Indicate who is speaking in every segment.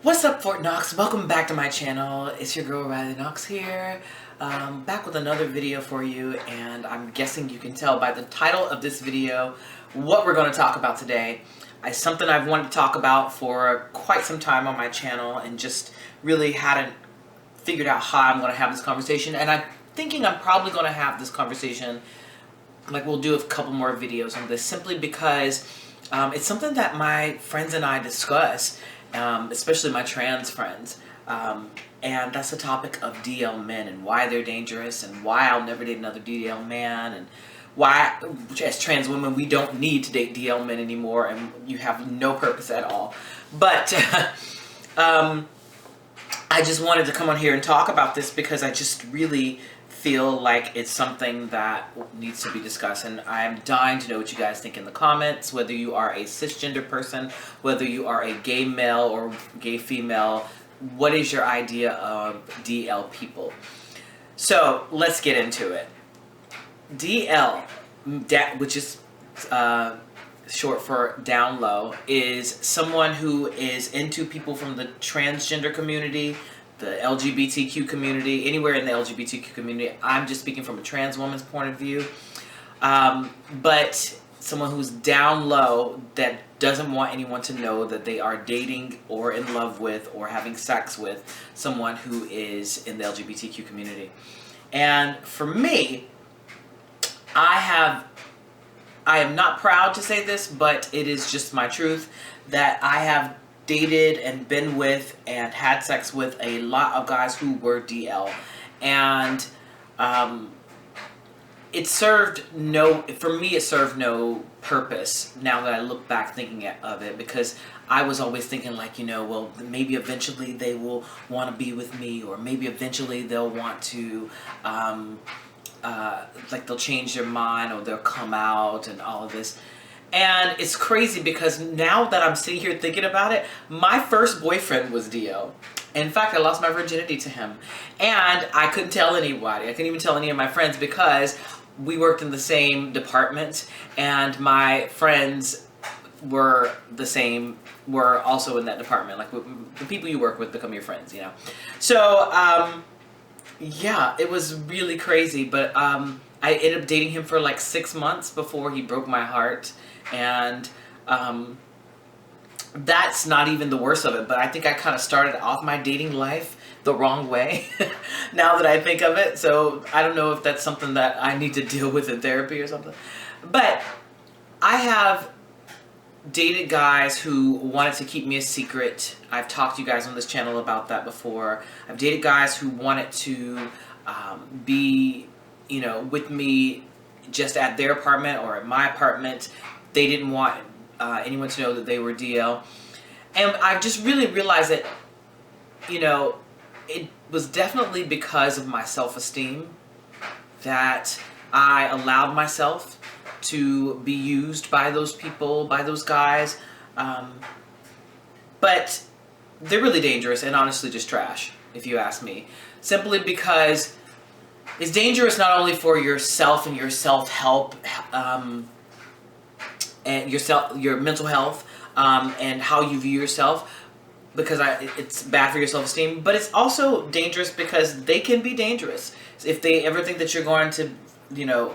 Speaker 1: What's up, Fort Knox? Welcome back to my channel. It's your girl Riley Knox here, back with another video for you, and I'm guessing you can tell by the title of this video what we're going to talk about today. It's something I've wanted to talk about for quite some time on my channel and just really hadn't figured out how I'm going to have this conversation, and I'm thinking I'm probably going to have this conversation, like we'll do a couple more videos on this, simply because it's something that my friends and I discuss. Especially my trans friends, and that's the topic of DL men and why they're dangerous and why I'll never date another DL man, and why, as trans women, we don't need to date DL men anymore, and you have no purpose at all. But I just wanted to come on here and talk about this because I just really feel like it's something that needs to be discussed, and I'm dying to know what you guys think in the comments, whether you are a cisgender person, whether you are a gay male or gay female. What is your idea of DL people? So let's get into it. DL, which is short for down low, is someone who is into people from the transgender community, the LGBTQ community, anywhere in the LGBTQ community. I'm just speaking from a trans woman's point of view. But someone who's down low that doesn't want anyone to know that they are dating or in love with or having sex with someone who is in the LGBTQ community. And for me, I am not proud to say this, but it is just my truth, that I have dated and been with and had sex with a lot of guys who were DL, and it served no purpose now that I look back thinking of it, because I was always thinking, like, well, maybe eventually they will want to be with me, or maybe eventually they'll want to like they'll change their mind or they'll come out and all of this. And it's crazy because now that I'm sitting here thinking about it, my first boyfriend was DL. In fact, I lost my virginity to him. And I couldn't tell anybody. I couldn't even tell any of my friends because we worked in the same department, and my friends were also in that department. Like, the people you work with become your friends, So, yeah, it was really crazy. But I ended up dating him for like 6 months before he broke my heart. And that's not even the worst of it, but I think I kind of started off my dating life the wrong way now that I think of it. So I don't know if that's something that I need to deal with in therapy or something. But I have dated guys who wanted to keep me a secret. I've talked to you guys on this channel about that before. I've dated guys who wanted to be, with me just at their apartment or at my apartment. They didn't want anyone to know that they were DL. And I've just really realized that, it was definitely because of my self-esteem that I allowed myself to be used by those people, by those guys. But they're really dangerous and honestly just trash, if you ask me. Simply because it's dangerous not only for yourself and your self-help, and your mental health, and how you view yourself, because it's bad for your self-esteem, but it's also dangerous because they can be dangerous. If they ever think that you're going to,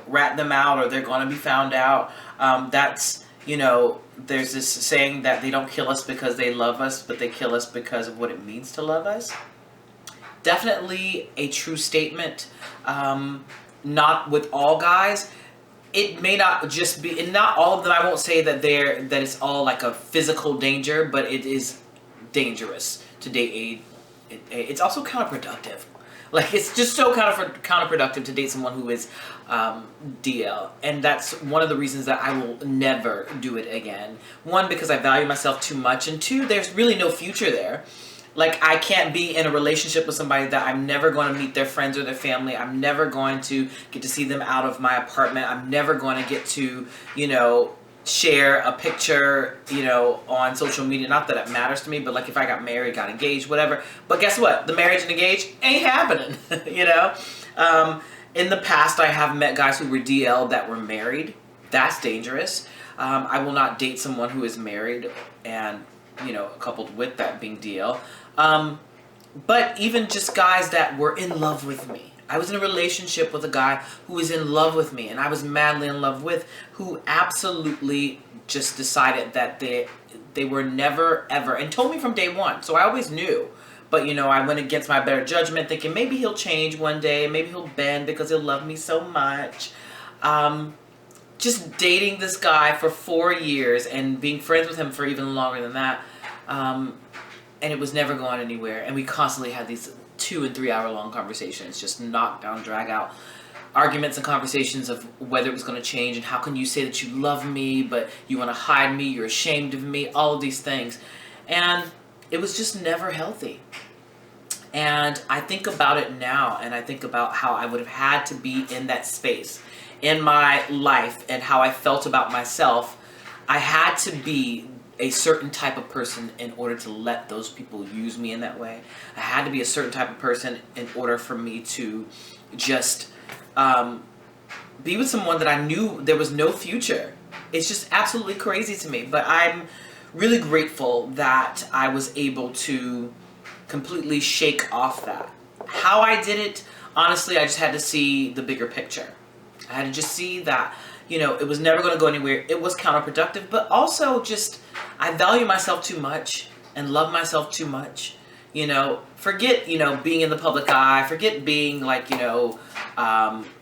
Speaker 1: rat them out or they're going to be found out, that's, there's this saying that they don't kill us because they love us, but they kill us because of what it means to love us. Definitely a true statement. Not with all guys. It may not just be, and not all of them. I won't say that it's all like a physical danger, but it is dangerous to date it's also counterproductive. Like, it's just so counterproductive to date someone who is DL, and that's one of the reasons that I will never do it again. One, because I value myself too much, and two, there's really no future there. Like, I can't be in a relationship with somebody that I'm never going to meet their friends or their family. I'm never going to get to see them out of my apartment. I'm never going to get to, share a picture, on social media. Not that it matters to me, but like if I got married, got engaged, whatever. But guess what? The marriage and engaged ain't happening, In the past, I have met guys who were DL that were married. That's dangerous. I will not date someone who is married and coupled with that being DL. But even just guys that were in love with me. I was in a relationship with a guy who was in love with me, and I was madly in love with, who absolutely just decided that they were never ever, and told me from day one. So I always knew. But I went against my better judgment, thinking maybe he'll change one day, maybe he'll bend because he'll love me so much. Just dating this guy for 4 years and being friends with him for even longer than that. And it was never going anywhere. And we constantly had these 2 and 3 hour long conversations, just knock down, drag out arguments and conversations of whether it was going to change and how can you say that you love me, but you want to hide me, you're ashamed of me, all of these things. And it was just never healthy. And I think about it now, and I think about how I would have had to be in that space in my life and how I felt about myself. I had to be a certain type of person in order to let those people use me in that way. I had to be a certain type of person in order for me to just be with someone that I knew there was no future. It's just absolutely crazy to me. But I'm really grateful that I was able to completely shake off that. How I did it, honestly, I just had to see the bigger picture. I had to just see that, it was never going to go anywhere. It was counterproductive, but also just, I value myself too much and love myself too much. Forget, being in the public eye, forget being like,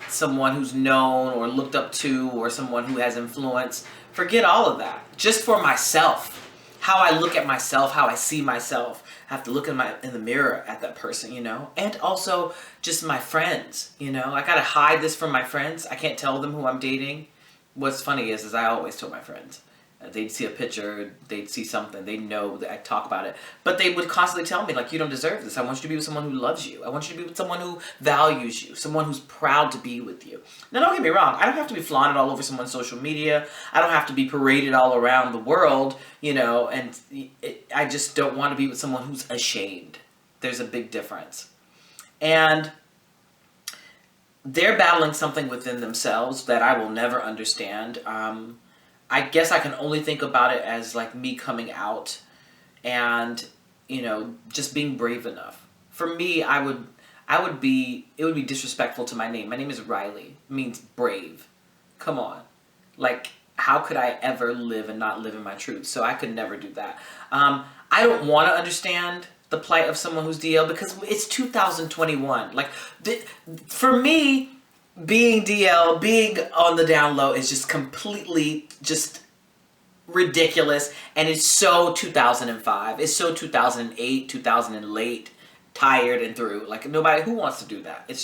Speaker 1: someone who's known or looked up to or someone who has influence. Forget all of that. Just for myself, how I look at myself, how I see myself. I have to look in the mirror at that person, and also just my friends, I gotta hide this from my friends. I can't tell them who I'm dating. What's funny is I always tell my friends. They'd see a picture, they'd see something, they know that I talk about it. But they would constantly tell me, like, you don't deserve this. I want you to be with someone who loves you. I want you to be with someone who values you, someone who's proud to be with you. Now, don't get me wrong. I don't have to be flaunted all over someone's social media. I don't have to be paraded all around the world, and I just don't want to be with someone who's ashamed. There's a big difference. And they're battling something within themselves that I will never understand. I guess I can only think about it as like me coming out and, just being brave enough. For me, it would be disrespectful to my name. My name is Riley. It means brave. Come on. Like, how could I ever live and not live in my truth? So I could never do that. I don't want to understand the plight of someone who's DL because it's 2021. Like, for me, being DL, being on the down low is just completely just ridiculous. And it's so 2005. It's so 2008, 2000 and late, tired and through. Like, nobody who wants to do that. It's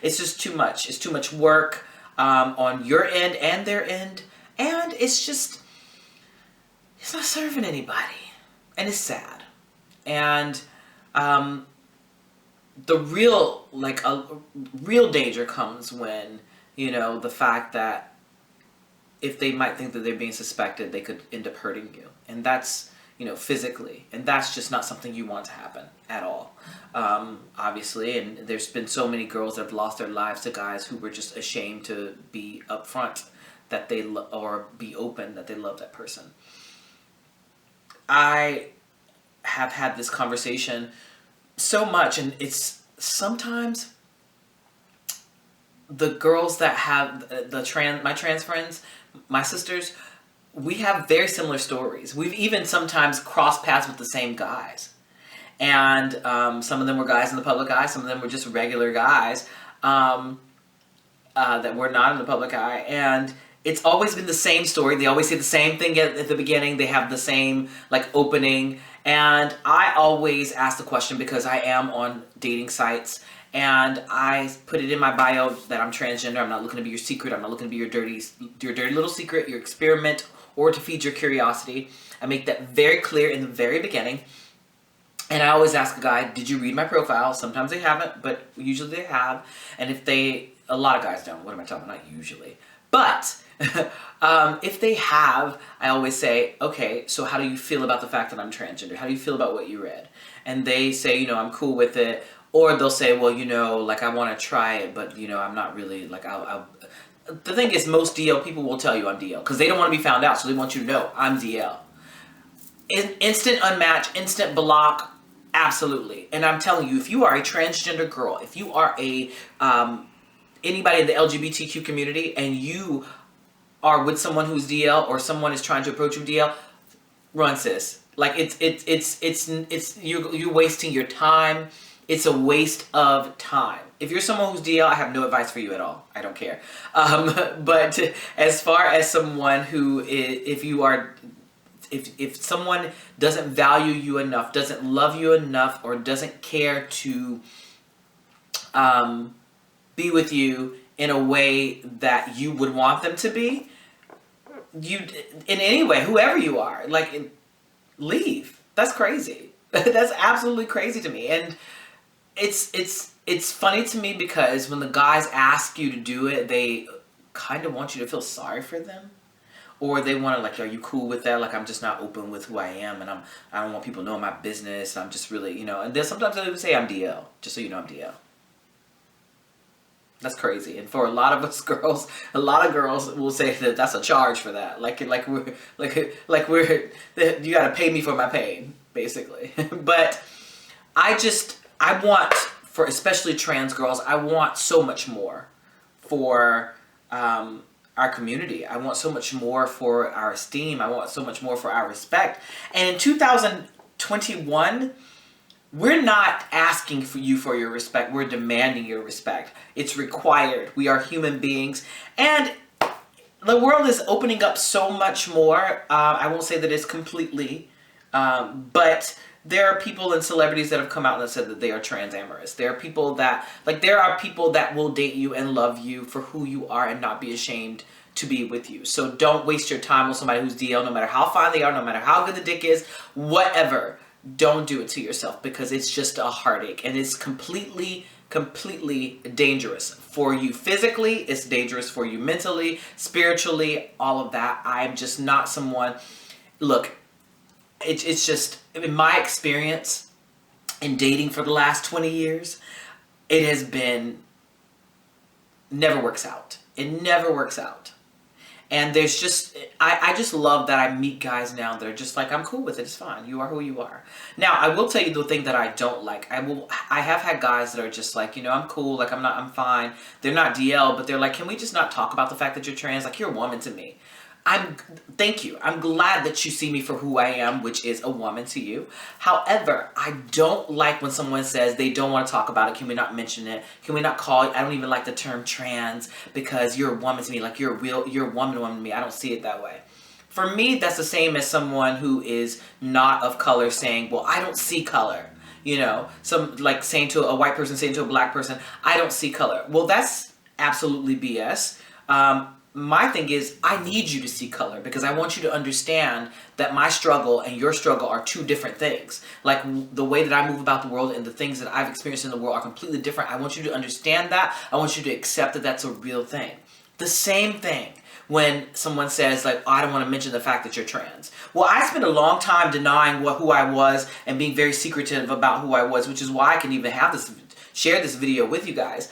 Speaker 1: just too much. It's too much work on your end and their end. And it's not serving anybody. And it's sad. And the real danger comes when, the fact that if they might think that they're being suspected, they could end up hurting you. And that's, physically. And that's just not something you want to happen at all. Obviously, and there's been so many girls that have lost their lives to guys who were just ashamed to be upfront that they or be open that they love that person. I have had this conversation so much, and it's sometimes the girls that have my trans friends, my sisters, we have very similar stories. We've even sometimes crossed paths with the same guys. And some of them were guys in the public eye, some of them were just regular guys that were not in the public eye. And it's always been the same story. They always say the same thing at the beginning. They have the same opening. And I always ask the question because I am on dating sites and I put it in my bio that I'm transgender. I'm not looking to be your secret. I'm not looking to be your dirty little secret, your experiment, or to feed your curiosity. I make that very clear in the very beginning. And I always ask a guy, did you read my profile? Sometimes they haven't, but usually they have. And a lot of guys don't. What am I talking about? Not usually. But if they have, I always say, okay, so how do you feel about the fact that I'm transgender? How do you feel about what you read? And they say, I'm cool with it. Or they'll say, well, I want to try it, but, I'm not really, The thing is, most DL people will tell you I'm DL because they don't want to be found out, so they want you to know I'm DL. instant unmatch, instant block, absolutely. And I'm telling you, if you are a transgender girl, if you are a anybody in the LGBTQ community, and you are with someone who's DL, or someone is trying to approach you DL, run, sis. Like it's you're wasting your time. It's a waste of time. If you're someone who's DL, I have no advice for you at all. I don't care. But as far as someone who is, if someone doesn't value you enough, doesn't love you enough, or doesn't care to be with you in a way that you would want them to be, you, in any way, whoever you are, like, leave. That's crazy. That's absolutely crazy to me. And it's funny to me because when the guys ask you to do it, they kind of want you to feel sorry for them. Or they want to, like, are you cool with that? Like, I'm just not open with who I am, and I don't want people knowing my business. I'm just really, and then sometimes they even say I'm DL, just so you know I'm DL. That's crazy. And for a lot of us girls, a lot of girls will say that that's a charge for that. Like we're you got to pay me for my pain, basically. But I want, for especially trans girls, I want so much more for our community. I want so much more for our esteem. I want so much more for our respect. And in 2021, we're not asking for your respect. We're demanding your respect. It's required. We are human beings. And the world is opening up so much more. I won't say that it's completely, but there are people and celebrities that have come out and said that they are transamorous. There are people that, will date you and love you for who you are and not be ashamed to be with you. So don't waste your time with somebody who's DL, no matter how fine they are, no matter how good the dick is, whatever. Don't do it to yourself, because it's just a heartache, and it's completely dangerous for you physically. It's dangerous for you mentally, spiritually, all of that. I'm just not someone, look, it's just, in my experience in dating for the last 20 years, it has been, never works out. It never works out. And there's just, I just love that I meet guys now that are just like, I'm cool with it, it's fine, you are who you are. Now, I will tell you the thing that I don't like. I have had guys that are just like, I'm cool, like, I'm fine. They're not DL, but they're like, can we just not talk about the fact that you're trans? Like, you're a woman to me. Thank you. I'm glad that you see me for who I am, which is a woman to you. However, I don't like when someone says they don't want to talk about it. Can we not mention it? Can we not call it? I don't even like the term trans because you're a woman to me. Like, you're a woman to me. I don't see it that way. For me, that's the same as someone who is not of color saying, well, I don't see color. Some, like, saying to a white person, saying to a black person, I don't see color. Well, that's absolutely BS. My thing is, I need you to see color, because I want you to understand that my struggle and your struggle are two different things. Like, the way that I move about the world and the things that I've experienced in the world are completely different. I want you to understand that. I want you to accept that that's a real thing. The same thing when someone says, like, oh, I don't want to mention the fact that you're trans. Well, I spent a long time denying who I was and being very secretive about who I was, which is why I can even share this video with you guys.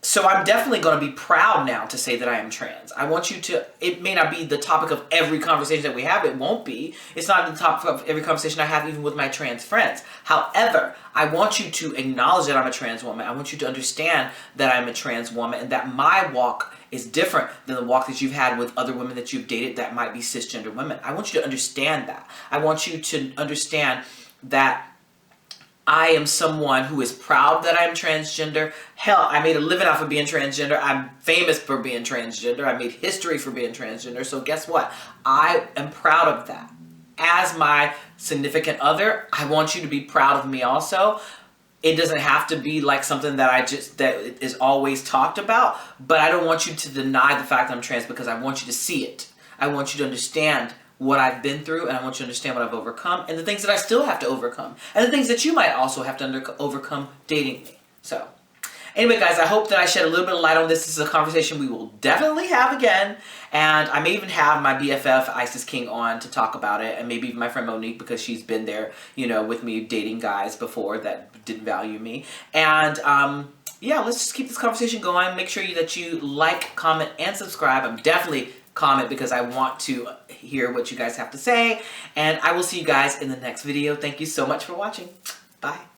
Speaker 1: So I'm definitely going to be proud now to say that I am trans. I want you to, it may not be the topic of every conversation that we have. It won't be. It's not the topic of every conversation I have, even with my trans friends. However, I want you to acknowledge that I'm a trans woman. I want you to understand that I'm a trans woman and that my walk is different than the walk that you've had with other women that you've dated that might be cisgender women. I want you to understand that. I want you to understand that I am someone who is proud that I'm transgender. Hell, I made a living off of being transgender. I'm famous for being transgender. I made history for being transgender. So guess what? I am proud of that. As my significant other, I want you to be proud of me also. It doesn't have to be like something that is always talked about, but I don't want you to deny the fact that I'm trans, because I want you to see it. I want you to understand what I've been through, and I want you to understand what I've overcome, and the things that I still have to overcome, and the things that you might also have to overcome dating me. So, anyway, guys, I hope that I shed a little bit of light on this. This is a conversation we will definitely have again, and I may even have my BFF, Isis King, on to talk about it, and maybe even my friend Monique, because she's been there, with me dating guys before that didn't value me. And, yeah, let's just keep this conversation going. Make sure that you like, comment, and subscribe. I'm definitely comment because I want to hear what you guys have to say. And I will see you guys in the next video. Thank you so much for watching. Bye.